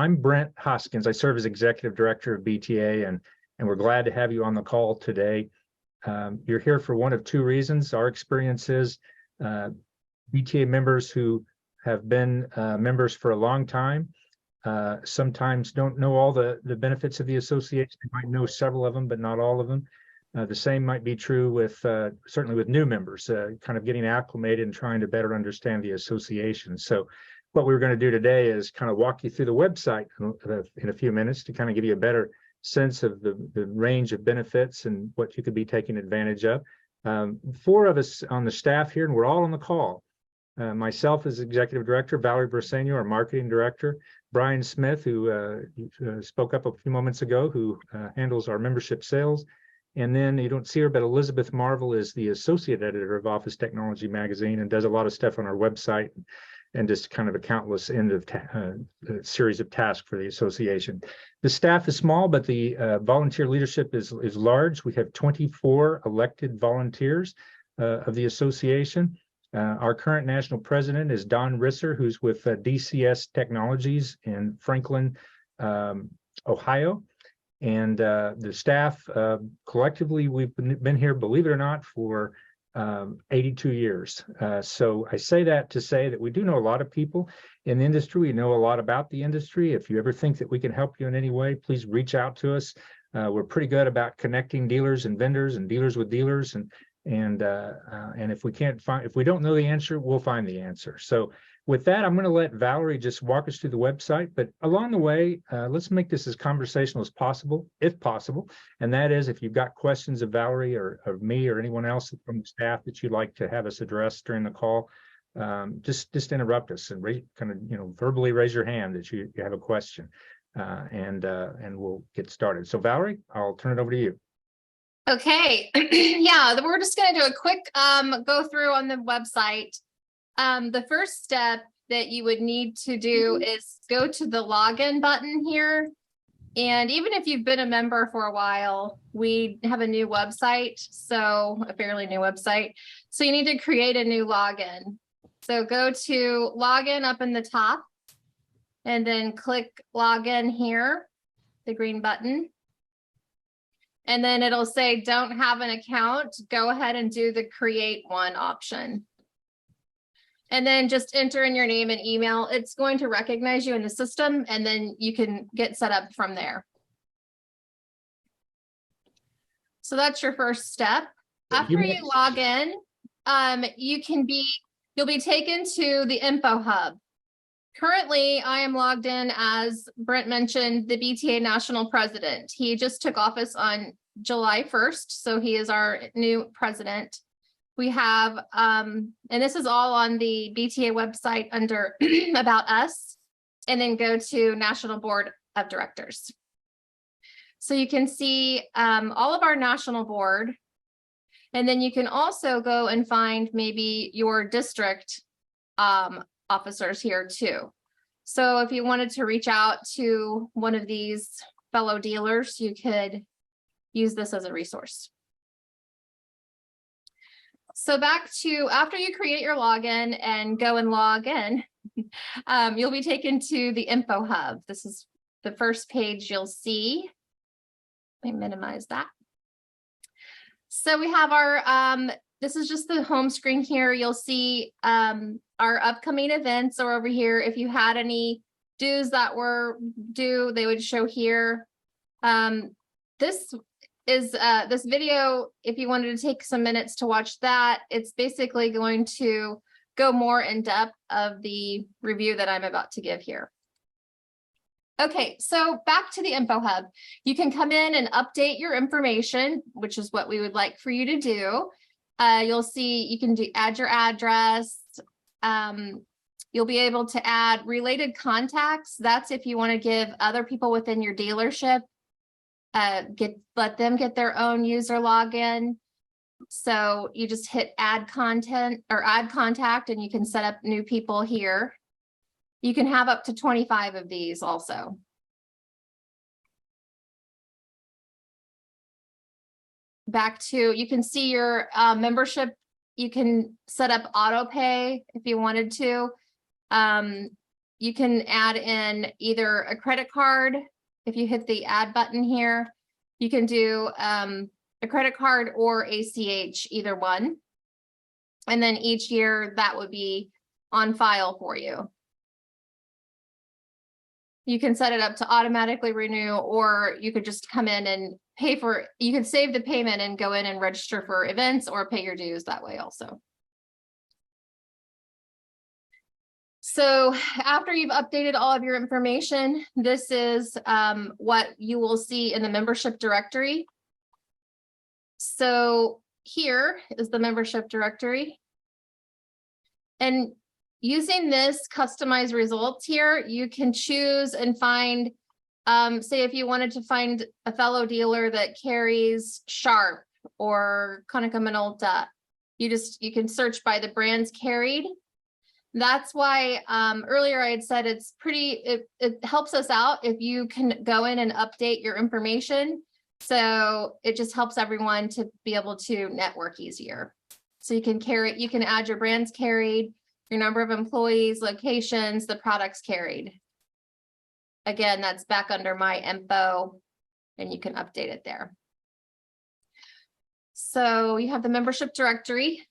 I'm Brent Hoskins. I serve as Executive Director of BTA, and we're glad to have you on the call today. You're here for one of two reasons. Our experience is BTA members who have been members for a long time sometimes don't know all the benefits of the association. They might know several of them, but not all of them. The same might be true with certainly with new members, kind of getting acclimated and trying to better understand the association. So what we're going to do today is kind of walk you through the website in a few minutes to kind of give you a better sense of the range of benefits and what you could be taking advantage of. Four of us on the staff here, and we're all on the call. Myself as Executive Director, Valerie Briseño, our Marketing Director, Brian Smith, who spoke up a few moments ago, who handles our membership sales. And then you don't see her, but Elizabeth Marvel is the Associate Editor of Office Technology Magazine and does a lot of stuff on our website and just kind of a countless end of series of tasks for the association. The staff is small, but the volunteer leadership is large. We have 24 elected volunteers of the association. Our current national president is Don Risser, who's with DCS Technologies in Franklin, Ohio. And the staff collectively, we've been here, believe it or not, for 82 years. So I say that to say that we do know a lot of people in the industry. We know a lot about the industry. If you ever think that we can help you in any way, please reach out to us. We're pretty good about connecting dealers and vendors and dealers with dealers. And if we don't know the answer, we'll find the answer. So with that, I'm going to let Valerie just walk us through the website. But along the way, let's make this as conversational as possible, if possible. And that is, if you've got questions of Valerie or of me or anyone else from the staff that you'd like to have us address during the call, just interrupt us and verbally raise your hand that you have a question, and we'll get started. So Valerie, I'll turn it over to you. Okay. Yeah, we're just going to do a quick go through on the website. The first step that you would need to do is go to the login button here. And even if you've been a member for a while, we have a new website, so a fairly new website. So you need to create a new login. So go to login up in the top and then click login here, the green button. And then it'll say, don't have an account. Go ahead and do the create one option. And then just enter in your name and email. It's going to recognize you in the system, and then you can get set up from there. So that's your first step. After you log in, you'll be taken to the Info Hub. Currently, I am logged in as Brent mentioned, the BTA National President. He just took office on July 1st, so he is our new president. We have, and this is all on the BTA website under About Us, and then go to National Board of Directors. So you can see all of our national board, and then you can also go and find maybe your district officers here too. So if you wanted to reach out to one of these fellow dealers, you could use this as a resource. So back to after you create your login and go and log in, you'll be taken to the Info Hub. This is the first page you'll see. Let me minimize that. So we have our, this is just the home screen here. You'll see our upcoming events are over here. If you had any dues that were due, they would show here. This is this video, if you wanted to take some minutes to watch that, it's basically going to go more in depth of the review that I'm about to give here. Okay, so back to the Info Hub. You can come in and update your information, which is what we would like for you to do. You'll see you can add your address. You'll be able to add related contacts. That's if you want to give other people within your dealership, let them get their own user login. So you just hit add content or add contact, and you can set up new people here. You can have up to 25 of these also. Back to, you can see your membership. You can set up auto pay if you wanted to. you can add in either a credit card. If you hit the add button here, you can do a credit card or ACH, either one. And then each year that would be on file for you. You can set it up to automatically renew, or you could just come in and pay for, you could save the payment and go in and register for events or pay your dues that way also. So after you've updated all of your information, this is what you will see in the membership directory. So here is the membership directory. And using this customized results here, you can choose and find, say if you wanted to find a fellow dealer that carries Sharp or Konica Minolta, you can search by the brands carried. That's why earlier I had said it helps us out if you can go in and update your information. So it just helps everyone to be able to network easier. So you can add your brands carried, your number of employees, locations, the products carried. Again, that's back under my info and you can update it there. So you have the membership directory.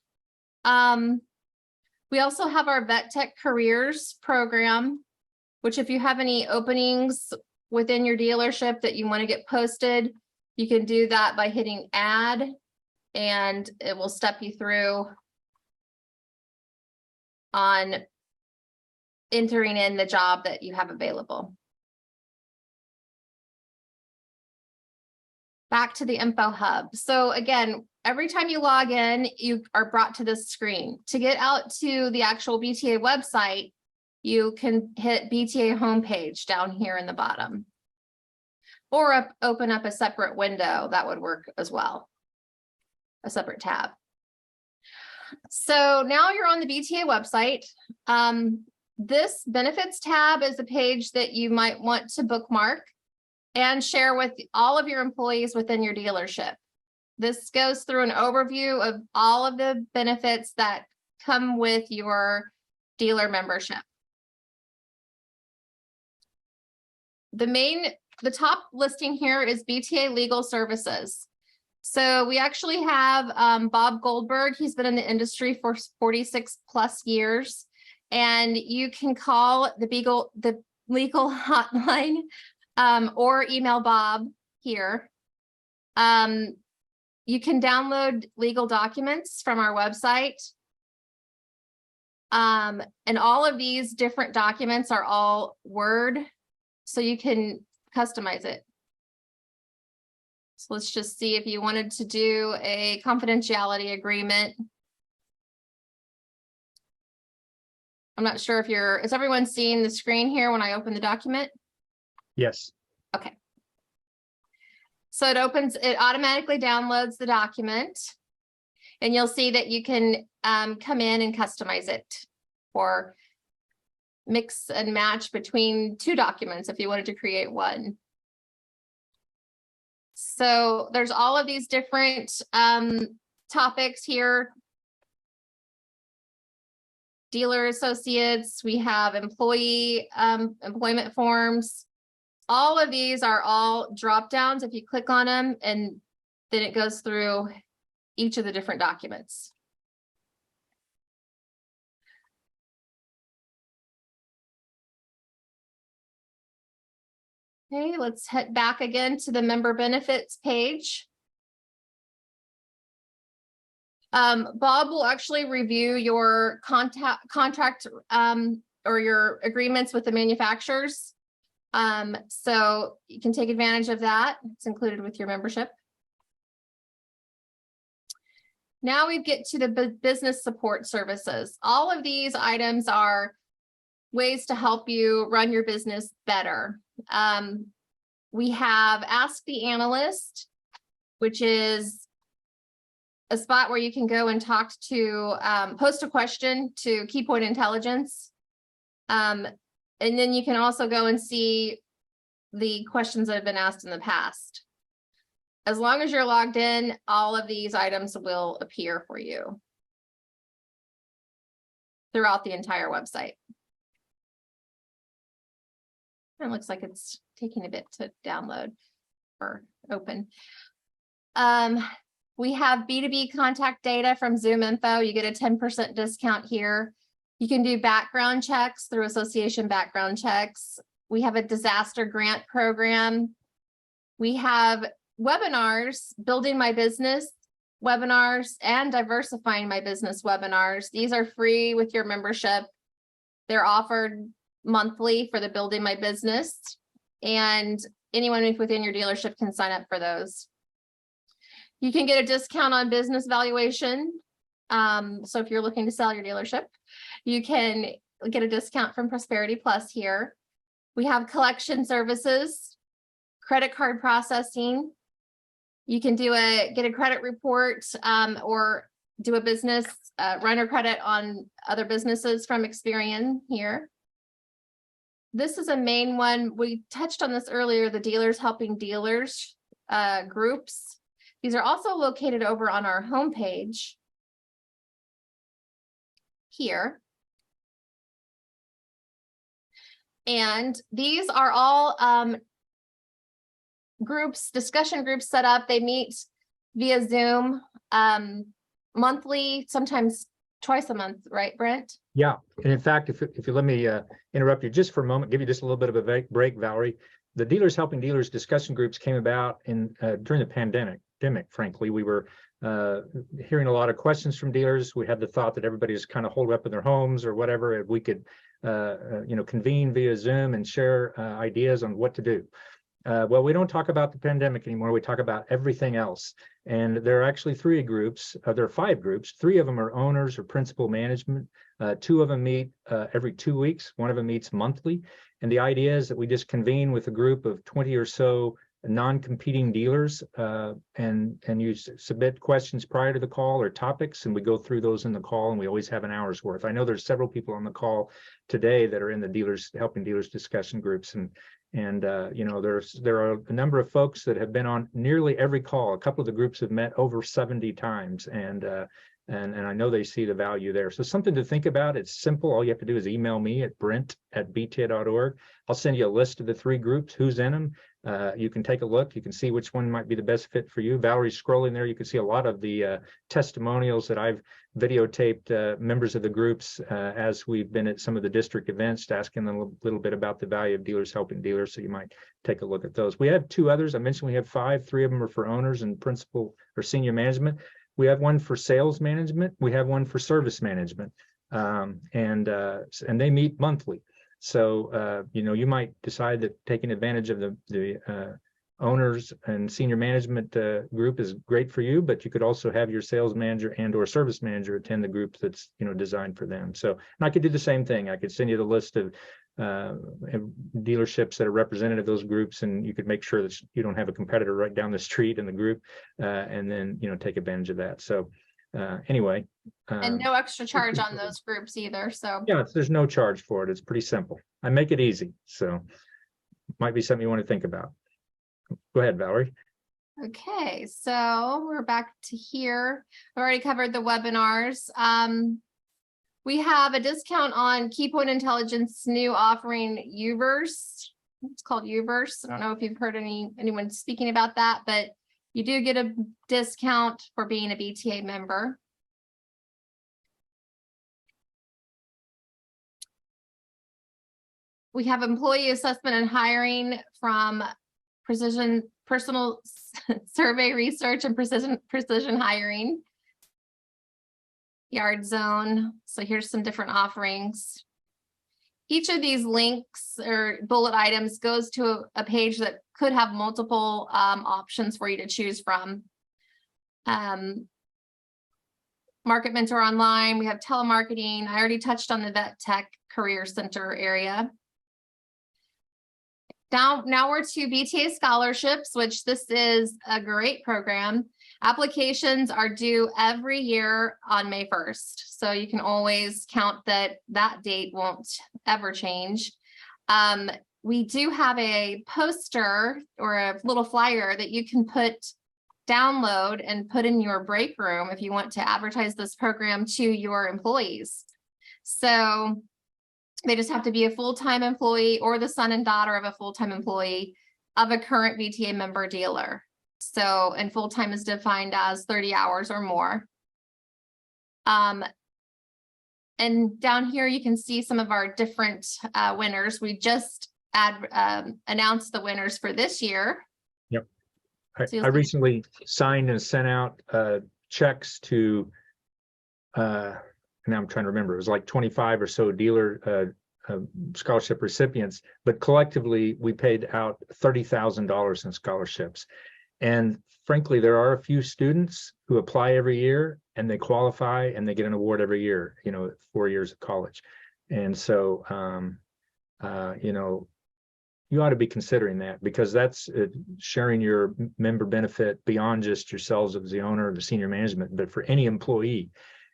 We also have our Vet Tech Careers program, which if you have any openings within your dealership that you want to get posted, you can do that by hitting add, and it will step you through on entering in the job that you have available. Back to the Info Hub. So again, every time you log in, you are brought to this screen. To get out to the actual BTA website, you can hit BTA homepage down here in the bottom. Or open up a separate window, that would work as well. A separate tab. So now you're on the BTA website. This benefits tab is a page that you might want to bookmark and share with all of your employees within your dealership. This goes through an overview of all of the benefits that come with your dealer membership. The top listing here is BTA Legal Services. So we actually have Bob Goldberg. He's been in the industry for 46 plus years, and you can call the legal hotline or email Bob here. You can download legal documents from our website. And all of these different documents are all Word, so you can customize it. So let's just see if you wanted to do a confidentiality agreement. I'm not sure if is everyone seeing the screen here when I open the document? Yes. Okay. So it automatically downloads the document, and you'll see that you can come in and customize it or mix and match between two documents if you wanted to create one. So there's all of these different topics here. Dealer associates, we have employee employment forms. All of these are all drop downs if you click on them, and then it goes through each of the different documents. Okay, let's head back again to the member benefits page. Bob will actually review your contract or your agreements with the manufacturers. So you can take advantage of that. It's included with your membership. Now we get to the business support services. All of these items are ways to help you run your business better. We have Ask the Analyst, which is a spot where you can go and talk to, post a question to Keypoint Intelligence. And then you can also go and see the questions that have been asked in the past. As long as you're logged in, all of these items will appear for you throughout the entire website. It looks like it's taking a bit to download or open. We have B2B contact data from Zoom Info. You get a 10% discount here. You can do background checks through association background checks. We have a disaster grant program. We have webinars, building my business webinars and diversifying my business webinars. These are free with your membership. They're offered monthly for the building my business, and anyone within your dealership can sign up for those. You can get a discount on business valuation. So if you're looking to sell your dealership, you can get a discount from Prosperity Plus here. We have collection services, credit card processing. You can get a credit report or do a business renter credit on other businesses from Experian here. This is a main one. We touched on this earlier, the Dealers Helping Dealers groups. These are also located over on our homepage here. And these are all discussion groups set up. They meet via Zoom monthly, sometimes twice a month, right, Brent? Yeah, and in fact, if you let me interrupt you just for a moment, give you just a little bit of a break, Valerie. The Dealers Helping Dealers discussion groups came about during the pandemic. Frankly, we were hearing a lot of questions from dealers. We had the thought that everybody is kind of holed up in their homes or whatever, and we could convene via Zoom and share ideas on what to do. Well, we don't talk about the pandemic anymore. We talk about everything else. And there are actually there are 5 groups. 3 of them are owners or principal management. 2 of them meet every 2 weeks. 1 of them meets monthly. And the idea is that we just convene with a group of 20 or so non-competing dealers, and you submit questions prior to the call or topics, and we go through those in the call, and we always have an hour's worth. I know there's several people on the call today that are in the Dealers Helping Dealers discussion groups, and there are a number of folks that have been on nearly every call. A couple of the groups have met over 70 times, and I know they see the value there. So something to think about. It's simple. All you have to do is email me at brent@bta.org. I'll send you a list of the 3 groups, who's in them. You can take a look. You can see which one might be the best fit for you. Valerie's scrolling there. You can see a lot of the testimonials that I've videotaped members of the groups as we've been at some of the district events, asking them a little bit about the value of Dealers Helping Dealers. So you might take a look at those. We have 2 others. I mentioned we have 5. 3 of them are for owners and principal or senior management. We have one for sales management. We have one for service management, and they meet monthly. So, you might decide that taking advantage of the owners and senior management group is great for you, but you could also have your sales manager and or service manager attend the group that's, designed for them. So, and I could do the same thing. I could send you the list of dealerships that are represented of those groups, and you could make sure that you don't have a competitor right down the street in the group, and then, take advantage of that. So, anyway. And no extra charge on those groups either. So yeah, there's no charge for it. It's pretty simple. I make it easy. So might be something you want to think about. Go ahead, Valerie. Okay, so we're back to here. I've already covered the webinars. We have a discount on Keypoint Intelligence new offering, Uverse. It's called Uverse. I don't know if you've heard anyone speaking about that, but you do get a discount for being a BTA member. We have employee assessment and hiring from Personal Survey Research and Precision Hiring. Yard Zone. So here's some different offerings. Each of these links or bullet items goes to a page that could have multiple options for you to choose from. Market Mentor Online, we have telemarketing. I already touched on the Vet Tech Career Center area. Now we're to BTA scholarships, which this is a great program. Applications are due every year on May 1st. So you can always count that date won't ever change. We do have a poster or a little flyer that you can download and put in your break room if you want to advertise this program to your employees. So They just have to be a full-time employee or the son and daughter of a full-time employee of a current BTA member dealer. So, and full-time is defined as 30 hours or more. And down here, you can see some of our different winners. We just announced the winners for this year. Yep. So you'll I see- recently signed and sent out checks to, now I'm trying to remember, it was like 25 or so dealer scholarship recipients, but collectively we paid out $30,000 in scholarships. And frankly, there are a few students who apply every year and they qualify and they get an award every year, 4 years of college. And so, you ought to be considering that, because that's sharing your member benefit beyond just yourselves as the owner or the senior management, but for any employee.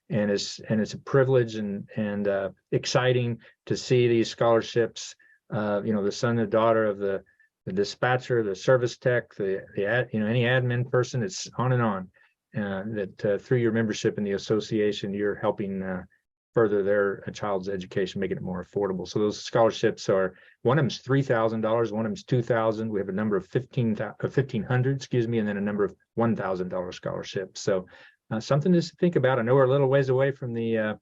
And it's a privilege and exciting to see these scholarships. The son and daughter of the dispatcher, the service tech, the any admin person. It's on and on. That through your membership in the association, you're helping further their child's education, making it more affordable. So those scholarships are, one of them is $3,000, one of them is $2,000. We have a number of 1,500, excuse me, and then a number of $1,000 scholarships. So something to think about. I know we're a little ways away from the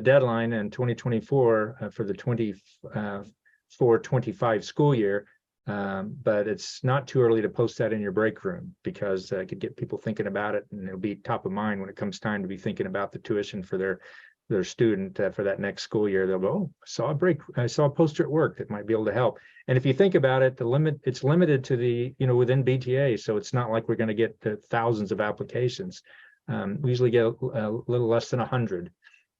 deadline in 2024 for the 24-25 school year, but it's not too early to post that in your break room, because it could get people thinking about it, and it'll be top of mind when it comes time to be thinking about the tuition for their student for that next school year. They'll go, oh, I saw a poster at work that might be able to help. And if you think about it, it's limited to the, within BTA. So it's not like we're going to get thousands of applications. We usually get a little less than 100.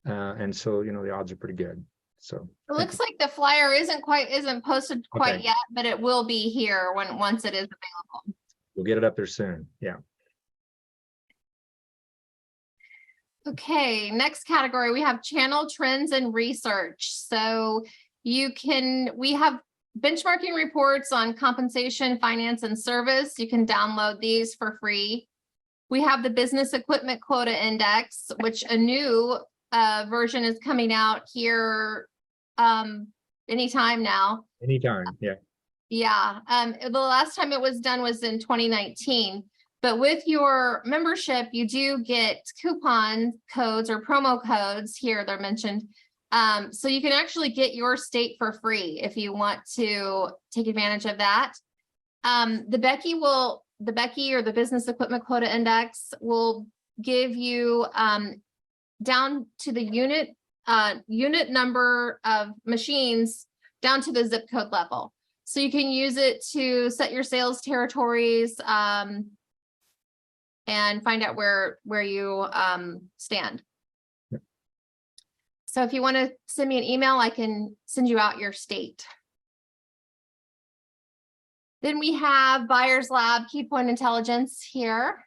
And so, the odds are pretty good. So it looks like the flyer isn't posted quite yet, but it will be here once it is available. We'll get it up there soon. Yeah. Okay, next category, we have channel trends and research. So we have benchmarking reports on compensation, finance, and service. You can download these for free. We have the business equipment quota index, which a new version is coming out here anytime now. Anytime, yeah. Yeah, the last time it was done was in 2019. But with your membership, you do get coupon codes or promo codes here, they're mentioned. So you can actually get your state for free if you want to take advantage of that. The Becky or the Business Equipment Quota Index will give you down to the unit number of machines down to the zip code level. So you can use it to set your sales territories and find out where you stand. Yep. So if you want to send me an email, I can send you out your state. Then we have Buyers Lab Key Point Intelligence here.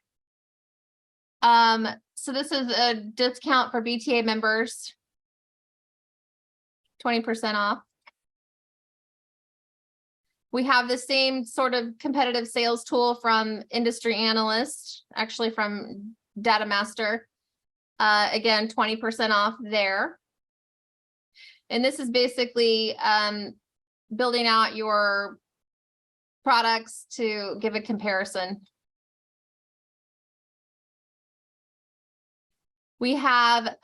So this is a discount for BTA members, 20% off. We have the same sort of competitive sales tool from Industry Analyst, actually from Data Master. Again, 20% off there. And this is basically building out your products to give a comparison. We have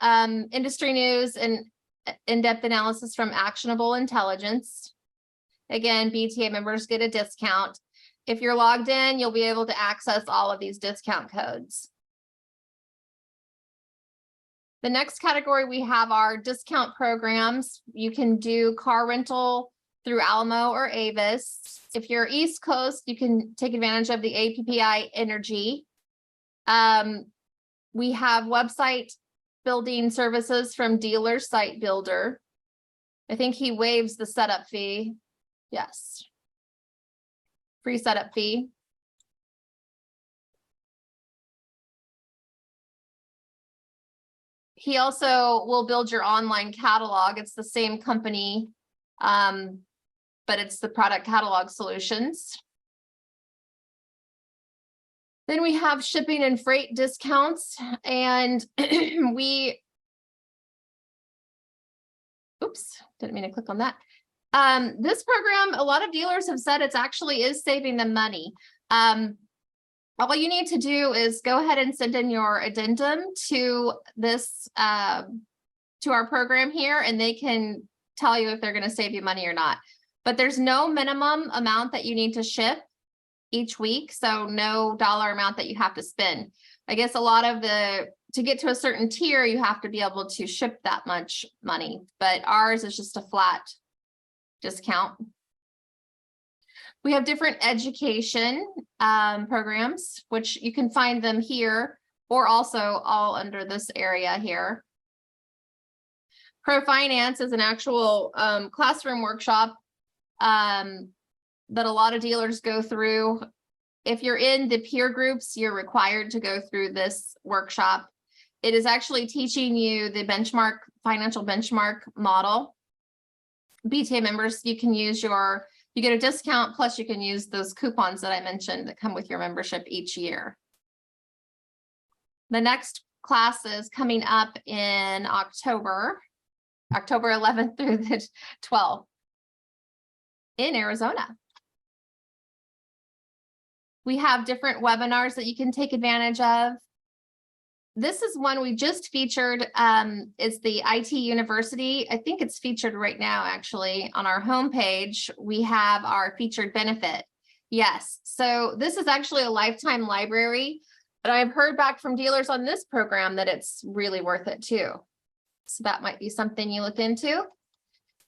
industry news and in-depth analysis from Actionable Intelligence. Again, BTA members get a discount. If you're logged in, you'll be able to access all of these discount codes. The next category we have are discount programs. You can do car rental through Alamo or Avis. If you're East Coast, you can take advantage of the APPI Energy. We have website building services from Dealer Site Builder. I think he waives the setup fee. Yes. Free setup fee. He also will build your online catalog. It's the same company, but it's the Product Catalog Solutions. Then we have shipping and freight discounts, and oops, didn't mean to click on that. This program, a lot of dealers have said it's actually is saving them money. All you need to do is go ahead and send in your addendum to this, to our program here, and they can tell you if they're going to save you money or not. But there's no minimum amount that you need to ship each week, so no dollar amount that you have to spend. I guess a lot of to get to a certain tier, you have to be able to ship that much money, but ours is just a flat discount. We have different education programs, which you can find them here or also all under this area here. Pro Finance is an actual classroom workshop that a lot of dealers go through. If you're in the peer groups, you're required to go through this workshop. It is actually teaching you the financial benchmark model. BTA members, you can use you get a discount, plus you can use those coupons that I mentioned that come with your membership each year. The next class is coming up in October 11th through the 12th in Arizona. We have different webinars that you can take advantage of. This is one we just featured. It's the IT University. I think it's featured right now, actually, on our homepage. We have our featured benefit. Yes, so this is actually a lifetime library, but I've heard back from dealers on this program that it's really worth it too. So that might be something you look into.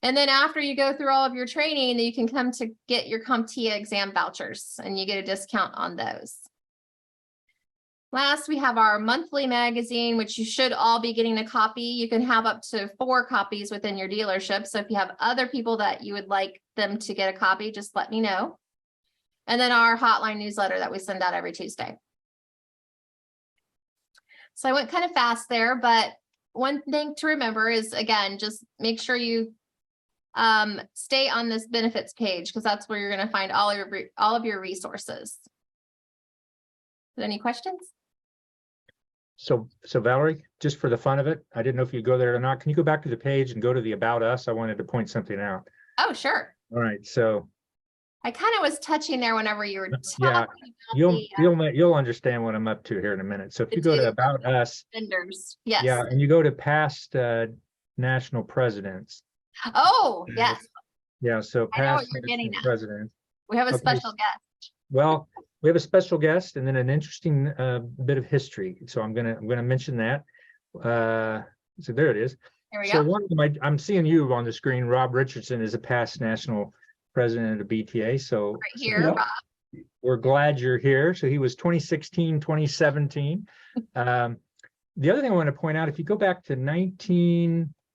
And then after you go through all of your training, you can come to get your CompTIA exam vouchers and you get a discount on those. Last, we have our monthly magazine, which you should all be getting a copy. You can have up to 4 copies within your dealership. So if you have other people that you would like them to get a copy, just let me know. And then our hotline newsletter that we send out every Tuesday. So I went kind of fast there, but one thing to remember is, again, just make sure you stay on this benefits page, because that's where you're going to find all of your resources. Any questions? So Valerie, just for the fun of it, I didn't know if you go there or not. Can you go back to the page and go to the About Us? I wanted to point something out. Oh, sure. All right. So I kind of was touching there whenever you were talking. You'll understand what I'm up to here in a minute. So if you go to About Us, vendors, yes. Yeah, and you go to past national presidents. Oh, yes. Yeah, so past national presidents. We have a special guest. Well, we have a special guest and then an interesting bit of history. So I'm gonna mention that. So there it is. There we go. So one of them, I'm seeing you on the screen. Rob Richardson is a past national president of BTA. So right here, Rob. We're glad you're here. So he was 2016, 2017. The other thing I want to point out, if you go back to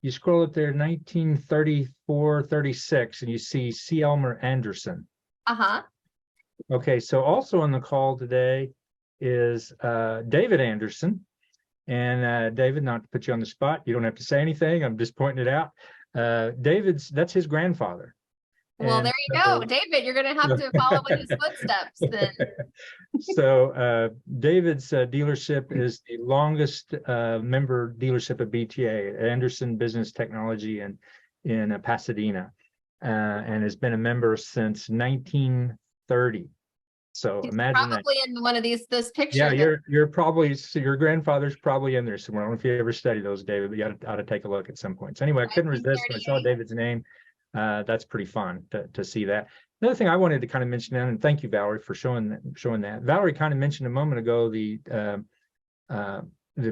you scroll up there, 1934, 36, and you see C. Elmer Anderson. Uh-huh. Okay, so also on the call today is David Anderson. And David, not to put you on the spot, you don't have to say anything. I'm just pointing it out. That's his grandfather. Well, there you go, David. You're going to have to follow in his footsteps then. So David's dealership is the longest member dealership of BTA, Anderson Business Technology in Pasadena, and has been a member since 1930. So he's imagine probably that. In one of this picture. Yeah, you're probably, so your grandfather's probably in there somewhere. I don't know if you ever study those, David, but you ought to take a look at some point. So anyway, I couldn't resist when I saw David's name. That's pretty fun to see that. Another thing I wanted to kind of mention, and thank you, Valerie, for showing that. Valerie kind of mentioned a moment ago the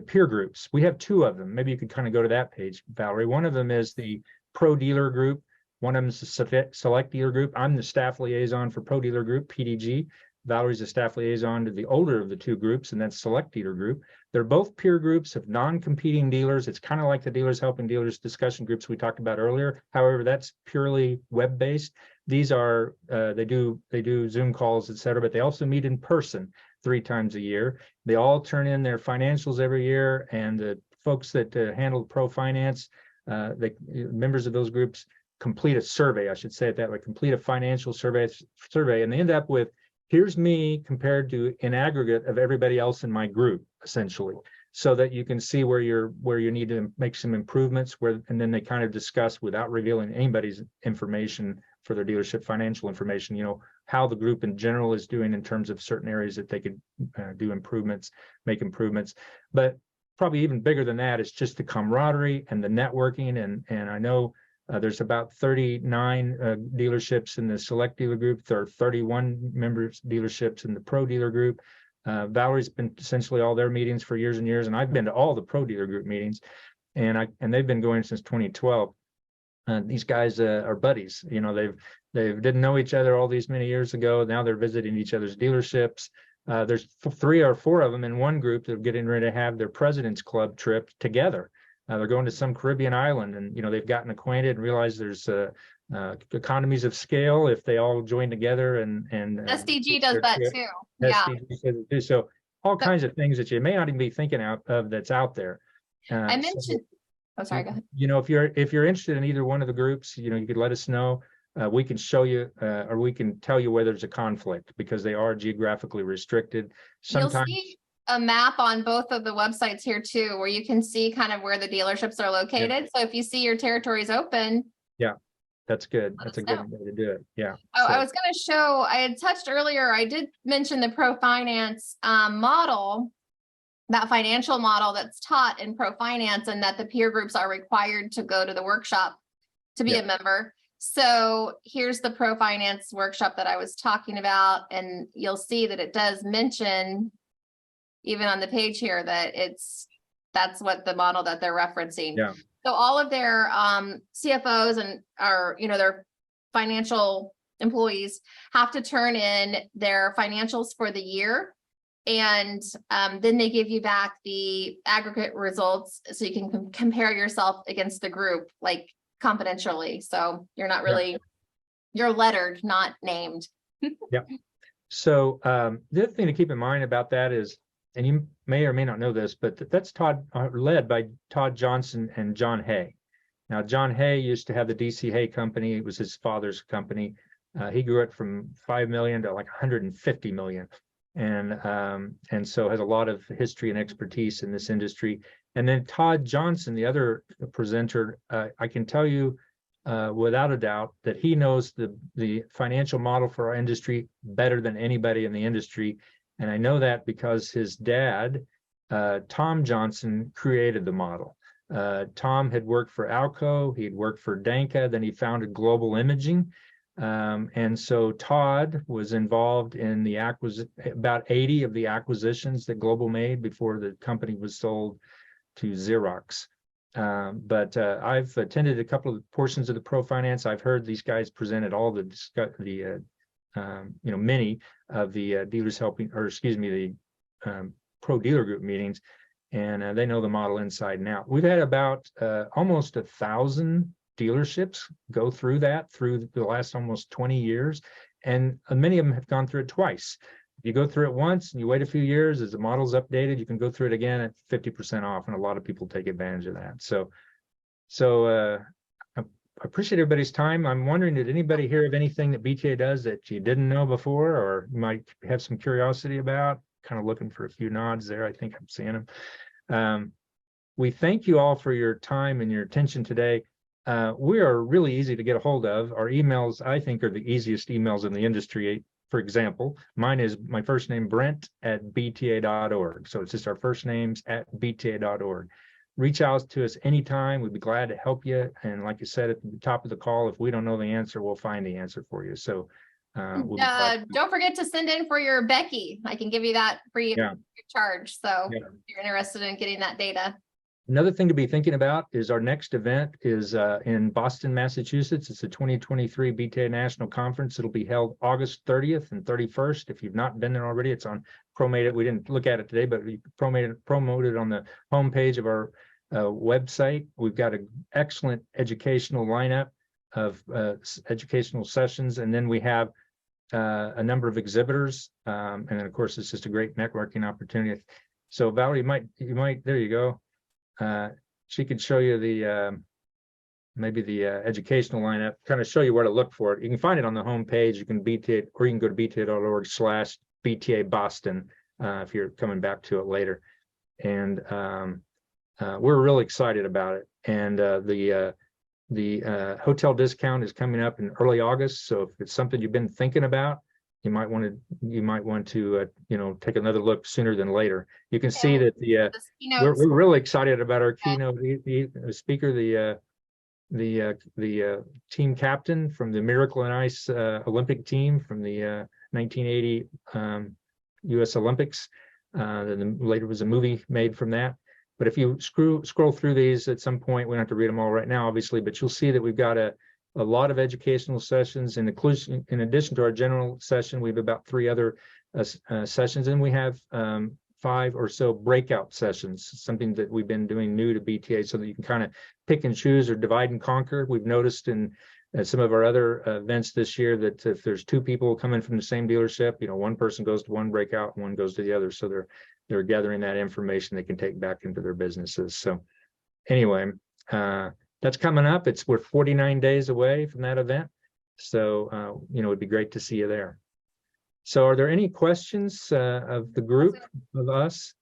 peer groups. We have 2 of them. Maybe you could kind of go to that page, Valerie. One of them is the Pro Dealer Group. One of them is the Select Dealer Group. I'm the staff liaison for Pro Dealer Group, PDG. Valerie's the staff liaison to the older of the 2 groups, and that's Select Dealer Group. They're both peer groups of non-competing dealers. It's kind of like the Dealers Helping Dealers discussion groups we talked about earlier. However, that's purely web-based. These are they do Zoom calls, etc., but they also meet in person 3 times a year. They all turn in their financials every year, and the folks that handle Pro Finance, members of those groups complete a survey. I should say it that way. Complete a financial survey, and they end up with, here's me compared to an aggregate of everybody else in my group, essentially. so that you can see where you need to make some improvements, and then they kind of discuss without revealing anybody's information for their dealership financial information, how the group in general is doing in terms of certain areas that they could do improvements, make improvements. But probably even bigger than that is just the camaraderie and the networking. And I know there's about 39 dealerships in the select dealer group. There are 31 members dealerships in the pro dealer group. Valerie's been essentially all their meetings for years and years, and I've been to all the pro dealer group meetings, and they've been going since 2012. These guys are buddies. They didn't know each other all these many years ago. Now they're visiting each other's dealerships. There's 3 or 4 of them in one group that are getting ready to have their President's Club trip together. They're going to some Caribbean island, and they've gotten acquainted and realized there's economies of scale if they all join together. And SDG does that too. Yeah. SDG says it too. So all kinds of things that you may not even be thinking of that's out there. I mentioned. Oh, sorry. Go ahead. If you're interested in either one of the groups, you could let us know. We can show you, or we can tell you where there's a conflict, because they are geographically restricted. Sometimes you'll see a map on both of the websites here too, where you can see kind of where the dealerships are located. So if you see your territories open. Yeah, that's good. That's a good way to do it. Yeah. Oh, I was going to show, I had touched earlier, I did mention the Pro Finance model, that financial model that's taught in Pro Finance, and that the peer groups are required to go to the workshop to be a member. So here's the Pro Finance workshop that I was talking about, and you'll see that it does mention, even on the page here, that that's what the model that they're referencing. Yeah. So all of their CFOs and their financial employees have to turn in their financials for the year. And then they give you back the aggregate results so you can compare yourself against the group, like confidentially. So you're not really, you're lettered, not named. Yeah. So the other thing to keep in mind about that is, and you may or may not know this, but that's led by Todd Johnson and John Hay. Now, John Hay used to have the DC Hay Company. It was his father's company. He grew it from 5 million to like 150 million. And so has a lot of history and expertise in this industry. And then Todd Johnson, the other presenter, I can tell you without a doubt that he knows the financial model for our industry better than anybody in the industry. And I know that because his dad, Tom Johnson, created the model. Tom had worked for Alco, he'd worked for Danka, then he founded Global Imaging. And so Todd was involved in the about 80 of the acquisitions that Global made before the company was sold to Xerox. But I've attended a couple of portions of the Pro Finance. I've heard these guys present at all many of the dealers helping, or excuse me, the pro dealer group meetings, and they know the model inside and out. We've had about almost 1,000 dealerships go through the last almost 20 years, and many of them have gone through it twice. If you go through it once and you wait a few years, as the model's updated, you can go through it again at 50% off, and a lot of people take advantage of that. So I appreciate everybody's time. I'm wondering, did anybody hear of anything that BTA does that you didn't know before, or you might have some curiosity about? Kind of looking for a few nods there. I think I'm seeing them. We thank you all for your time and your attention today. We are really easy to get a hold of. Our emails, I think, are the easiest emails in the industry. For example, mine is my first name, Brent@bta.org. So it's just our first names @bta.org. Reach out to us anytime. We'd be glad to help you. And like I said at the top of the call, if we don't know the answer, we'll find the answer for you. So don't forget to send in for your Becky. I can give you that free of charge. So if you're interested in getting that data. Another thing to be thinking about is our next event is in Boston, Massachusetts. It's the 2023 BTA National Conference. It'll be held August 30th and 31st. If you've not been there already, it's on ProMate. We didn't look at it today, but we promoted on the homepage of our website. We've got an excellent educational lineup of educational sessions, and then we have a number of exhibitors, and then of course it's just a great networking opportunity. So Valerie, you might there you go. She could show you the maybe the educational lineup, kind of show you where to look for it. You can find it on the homepage. You can BTA, or you can go to bta.org/BTA Boston if you're coming back to it later. and we're really excited about it. And the hotel discount is coming up in early August. So if it's something you've been thinking about, you might want to take another look sooner than later. You can see that This we're keynote, really excited about our keynote speaker, the team captain from the Miracle on Ice Olympic team from the 1980 U.S. Olympics. Then later was a movie made from that. But if you scroll through these at some point, we don't have to read them all right now, obviously, but you'll see that we've got a lot of educational sessions, in addition to our general session. We have about 3 other sessions, and we have 5 or so breakout sessions, something that we've been doing new to BTA, so that you can kind of pick and choose or divide and conquer. We've noticed in some of our other events this year that if there's 2 people coming from the same dealership, one person goes to one breakout and one goes to the other. So they're gathering that information they can take back into their businesses. So anyway, that's coming up. We're 49 days away from that event. So, it'd be great to see you there. So are there any questions of the group, of us?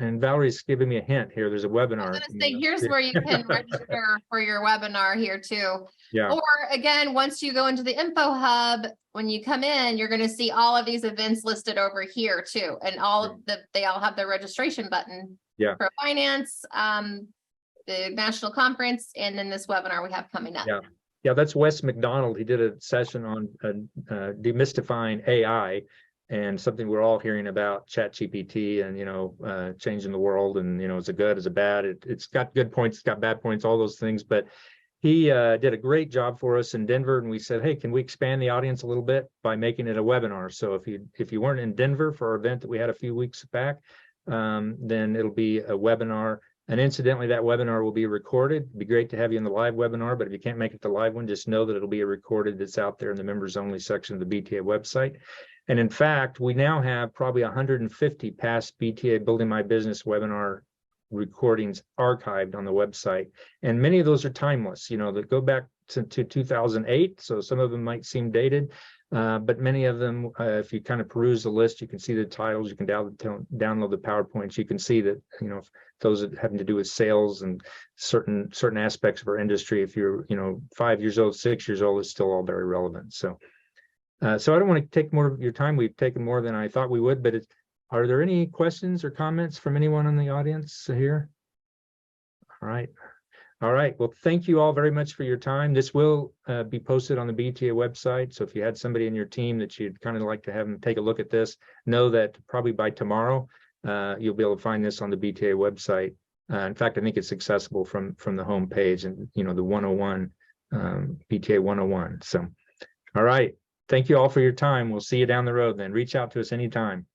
And Valerie's giving me a hint here. There's a webinar. I was going to say, here's where you can register for your webinar here too. Yeah. Or again, once you go into the info hub, when you come in, you're going to see all of these events listed over here too. And they all have the registration button. Yeah. For finance, the national conference, and then this webinar we have coming up. Yeah. Yeah, that's Wes McDonald. He did a session on demystifying AI, and something we're all hearing about, ChatGPT, and changing the world, and is it good, is it bad? It's got good points, it's got bad points, all those things. But he did a great job for us in Denver, and we said, hey, can we expand the audience a little bit by making it a webinar? So if you weren't in Denver for our event that we had a few weeks back, then it'll be a webinar. And incidentally, that webinar will be recorded. It'd be great to have you in the live webinar, but if you can't make it the live one, just know that it'll be a recorded that's out there in the members only section of the BTA website. And in fact, we now have probably 150 past BTA Building My Business webinar recordings archived on the website. And many of those are timeless, that go back to 2008. So some of them might seem dated, but many of them, if you kind of peruse the list, you can see the titles, you can download the PowerPoints, you can see that, those having to do with sales and certain aspects of our industry, if you're, 5 years old, 6 years old, it's still all very relevant. So I don't want to take more of your time. We've taken more than I thought we would, but are there any questions or comments from anyone in the audience here? All right. Well, thank you all very much for your time. This will be posted on the BTA website. So if you had somebody in your team that you'd kind of like to have them take a look at this, know that probably by tomorrow, you'll be able to find this on the BTA website. In fact, I think it's accessible from the home page and, the 101, BTA 101. So, all right. Thank you all for your time. We'll see you down the road then. Reach out to us anytime.